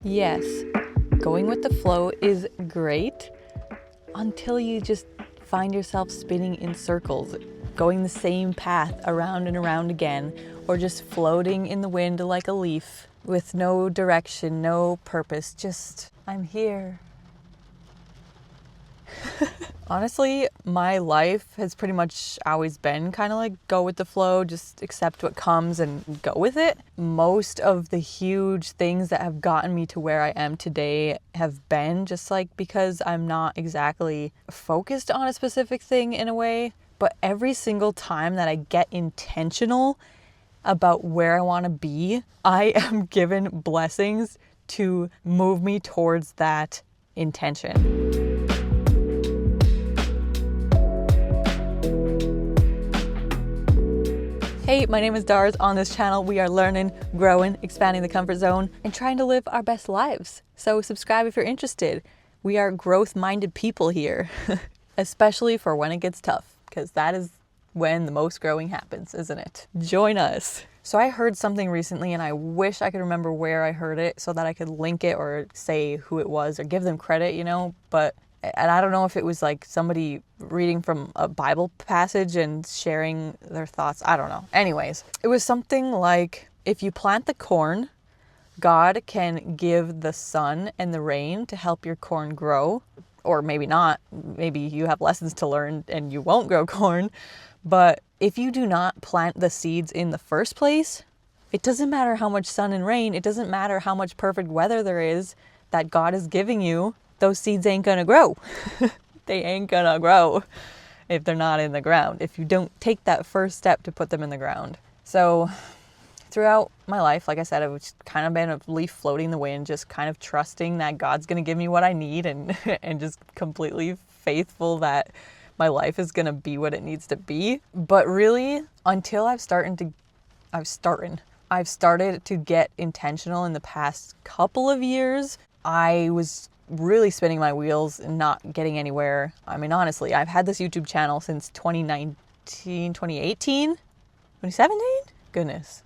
Yes, going with the flow is great until you just find yourself spinning in circles, going the same path around and around again, or just floating in the wind like a leaf with no direction, no purpose, just, I'm here. Honestly, my life has pretty much always been kind of like go with the flow, just accept what comes and go with it. Most of the huge things that have gotten me to where I am today have been just like because I'm not exactly focused on a specific thing in a way, but every single time that I get intentional about where I want to be, I am given blessings to move me towards that intention. Hey, my name is Darz. On this channel, we are learning, growing, expanding the comfort zone, and trying to live our best lives. So subscribe if you're interested. We are growth-minded people here, especially for when it gets tough, because that is when the most growing happens, isn't it? Join us. So I heard something recently, and I wish I could remember where I heard it so that I could link it or say who it was or give them credit, and I don't know if it was like somebody reading from a Bible passage and sharing their thoughts. I don't know. Anyways, it was something like, if you plant the corn, God can give the sun and the rain to help your corn grow. Or maybe not. Maybe you have lessons to learn and you won't grow corn. But if you do not plant the seeds in the first place, it doesn't matter how much sun and rain. It doesn't matter how much perfect weather there is that God is giving you. Those seeds ain't gonna grow. They ain't gonna grow if they're not in the ground, if you don't take that first step to put them in the ground. So throughout my life, like I said, I've just kind of been a leaf floating in the wind, just kind of trusting that God's gonna give me what I need and just completely faithful that my life is gonna be what it needs to be. But really, until I've started to get intentional in the past couple of years, I was really spinning my wheels and not getting anywhere. I mean, honestly, I've had this YouTube channel since 2019, 2018, 2017? Goodness.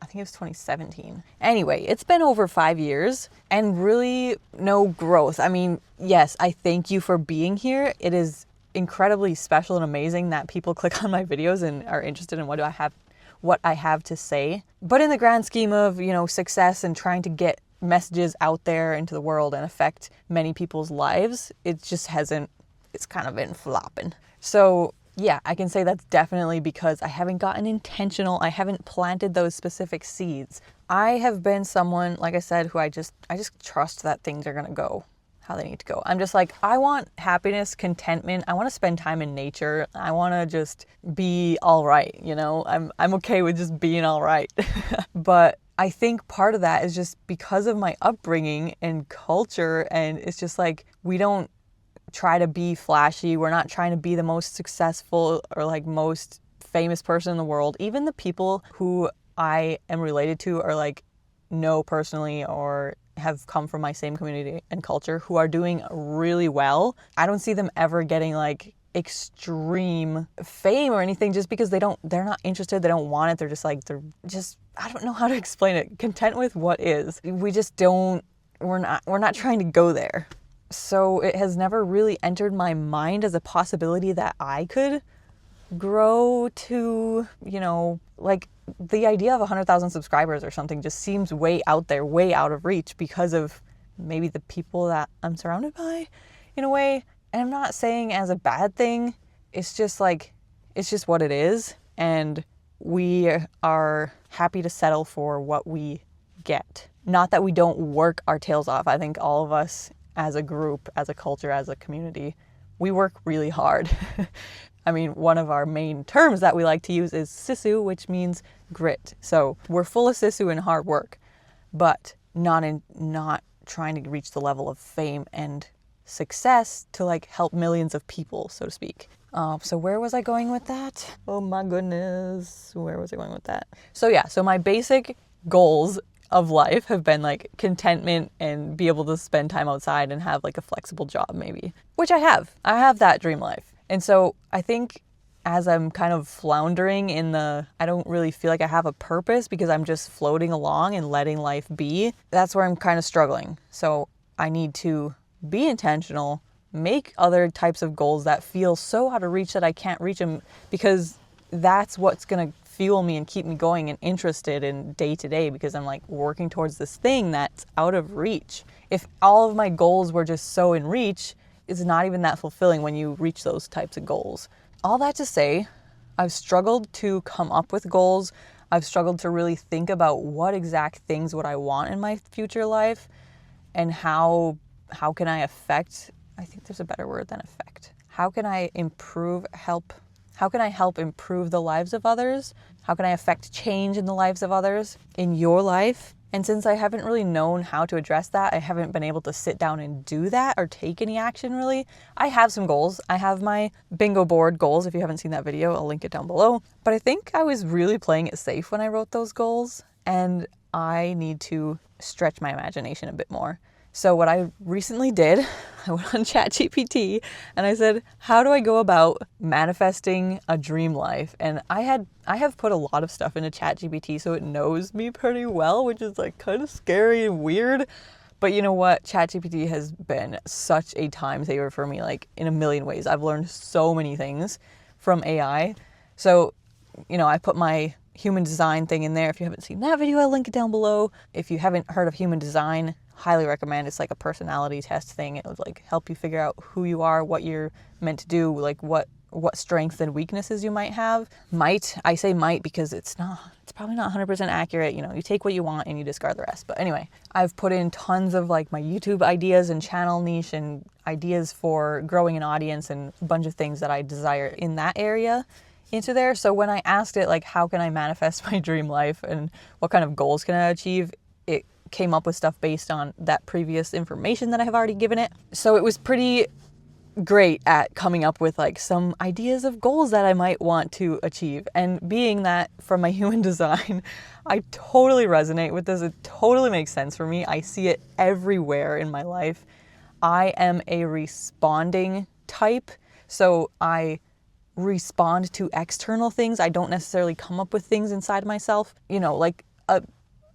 I think it was 2017. Anyway, it's been over 5 years and really no growth. I mean, yes, I thank you for being here. It is incredibly special and amazing that people click on my videos and are interested in what I have to say. But in the grand scheme of, success and trying to get messages out there into the world and affect many people's lives, it's kind of been flopping. So yeah, I can say that's definitely because I haven't gotten intentional. I haven't planted those specific seeds. I have been someone, like I said, who I just trust that things are gonna go how they need to go. I'm just like, I want happiness, contentment. I want to spend time in nature. I want to just be all right. I'm okay with just being all right. But I think part of that is just because of my upbringing and culture, and it's just like, we don't try to be flashy. We're not trying to be the most successful or like most famous person in the world. Even the people who I am related to or like know personally or have come from my same community and culture who are doing really well, I don't see them ever getting like extreme fame or anything just because they're not interested, they don't want it, they're just I don't know how to explain it, content with what is. We're not trying to go there. So it has never really entered my mind as a possibility that I could grow to, like the idea of 100,000 subscribers or something just seems way out there, way out of reach because of maybe the people that I'm surrounded by in a way. And I'm not saying as a bad thing. It's just what it is. And we are happy to settle for what we get. Not that we don't work our tails off. I think all of us as a group, as a culture, as a community, we work really hard. I mean, one of our main terms that we like to use is sisu, which means grit. So we're full of sisu and hard work, but not trying to reach the level of fame and success to like help millions of people, so to speak. So where was I going with that? Oh my goodness. Where was I going with that? So my basic goals of life have been like contentment and be able to spend time outside and have like a flexible job maybe, which I have. I have that dream life. And so I think as I'm kind of floundering in I don't really feel like I have a purpose because I'm just floating along and letting life be, that's where I'm kind of struggling. So I need to be intentional, make other types of goals that feel so out of reach that I can't reach them, because that's what's going to fuel me and keep me going and interested in day to day, because I'm like working towards this thing that's out of reach. If all of my goals were just so in reach, it's not even that fulfilling when you reach those types of goals. All that to say, I've struggled to come up with goals. I've struggled to really think about what exact things would I want in my future life, and how can I affect, I think there's a better word than affect. How can I help improve the lives of others? How can I affect change in the lives of others, in your life? And since I haven't really known how to address that, I haven't been able to sit down and do that or take any action really. I have some goals. I have my bingo board goals. If you haven't seen that video, I'll link it down below. But I think I was really playing it safe when I wrote those goals, and I need to stretch my imagination a bit more. So what I recently did, I went on ChatGPT and I said, how do I go about manifesting a dream life? And I have put a lot of stuff into ChatGPT, so it knows me pretty well, which is like kind of scary and weird. But you know what? ChatGPT has been such a time saver for me, like in a million ways. I've learned so many things from AI. So, I put my human design thing in there. If you haven't seen that video, I'll link it down below. If you haven't heard of human design, highly recommend. It's like a personality test thing. It would like help you figure out who you are, what you're meant to do, like what strengths and weaknesses you might have. I say might because it's probably not 100% accurate. You take what you want and you discard the rest. But anyway, I've put in tons of like my YouTube ideas and channel niche and ideas for growing an audience and a bunch of things that I desire in that area into there. So when I asked it like, how can I manifest my dream life and what kind of goals can I achieve, it came up with stuff based on that previous information that I have already given it. So it was pretty great at coming up with like some ideas of goals that I might want to achieve. And being that from my human design, I totally resonate with this. It totally makes sense for me. I see it everywhere in my life. I am a responding type, so I respond to external things. I don't necessarily come up with things inside myself. Like a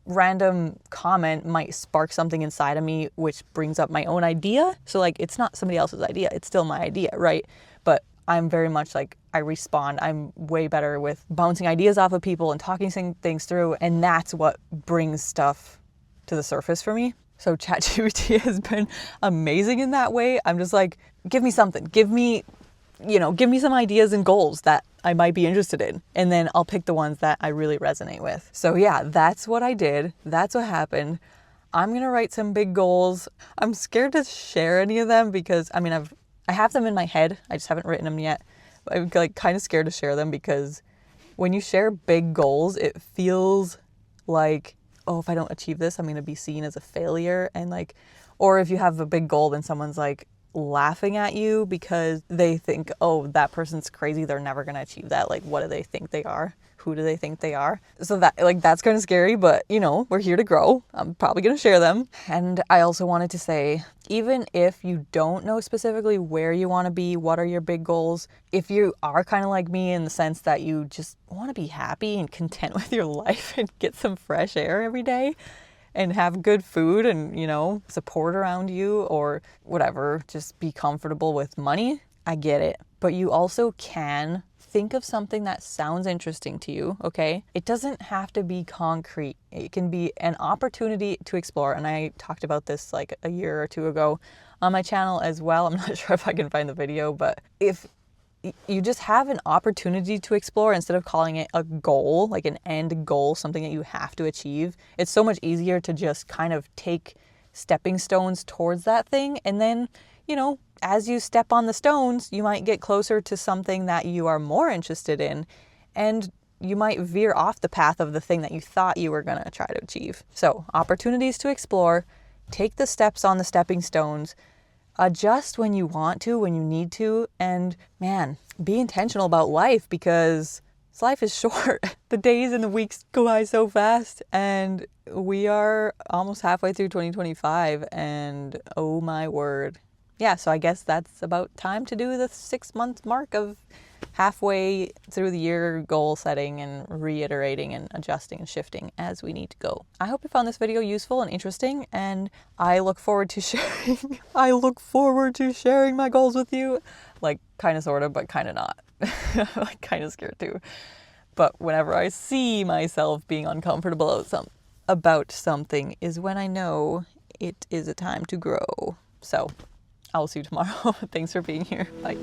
random comment might spark something inside of me which brings up my own idea. So like it's not somebody else's idea, it's still my idea, right? But I'm very much like I respond. I'm way better with bouncing ideas off of people and talking things through, and that's what brings stuff to the surface for me. So ChatGPT has been amazing in that way. I'm just like, give me something, give me some ideas and goals that I might be interested in. And then I'll pick the ones that I really resonate with. So yeah, that's what I did. That's what happened. I'm going to write some big goals. I'm scared to share any of them because I have them in my head. I just haven't written them yet. I'm like kind of scared to share them because when you share big goals, it feels like, oh, if I don't achieve this, I'm going to be seen as a failure. And like, or if you have a big goal, then someone's like laughing at you because they think, oh, that person's crazy, they're never going to achieve that. Like, what do they think they are? Who do they think they are? So that's kind of scary, but we're here to grow. I'm probably going to share them. And I also wanted to say, even if you don't know specifically where you want to be, what are your big goals, if you are kind of like me in the sense that you just want to be happy and content with your life and get some fresh air every day, and have good food and, support around you or whatever, just be comfortable with money, I get it. But you also can think of something that sounds interesting to you, okay? It doesn't have to be concrete. It can be an opportunity to explore. And I talked about this like a year or two ago on my channel as well. I'm not sure if I can find the video, but if you just have an opportunity to explore instead of calling it a goal, like an end goal, something that you have to achieve. It's so much easier to just kind of take stepping stones towards that thing. And then, as you step on the stones, you might get closer to something that you are more interested in. And you might veer off the path of the thing that you thought you were going to try to achieve. So opportunities to explore, take the steps on the stepping stones, adjust when you want to, when you need to, and man, be intentional about life because life is short. The days and the weeks go by so fast, and we are almost halfway through 2025, and oh my word, yeah, so I guess that's about time to do the 6-month mark of halfway through the year goal setting and reiterating and adjusting and shifting as we need to go. I hope you found this video useful and interesting, and I look forward to sharing my goals with you. Like, kind of, sort of, but kind of not. Like, kind of scared too. But whenever I see myself being uncomfortable about something is when I know it is a time to grow. So I'll see you tomorrow. Thanks for being here. Bye.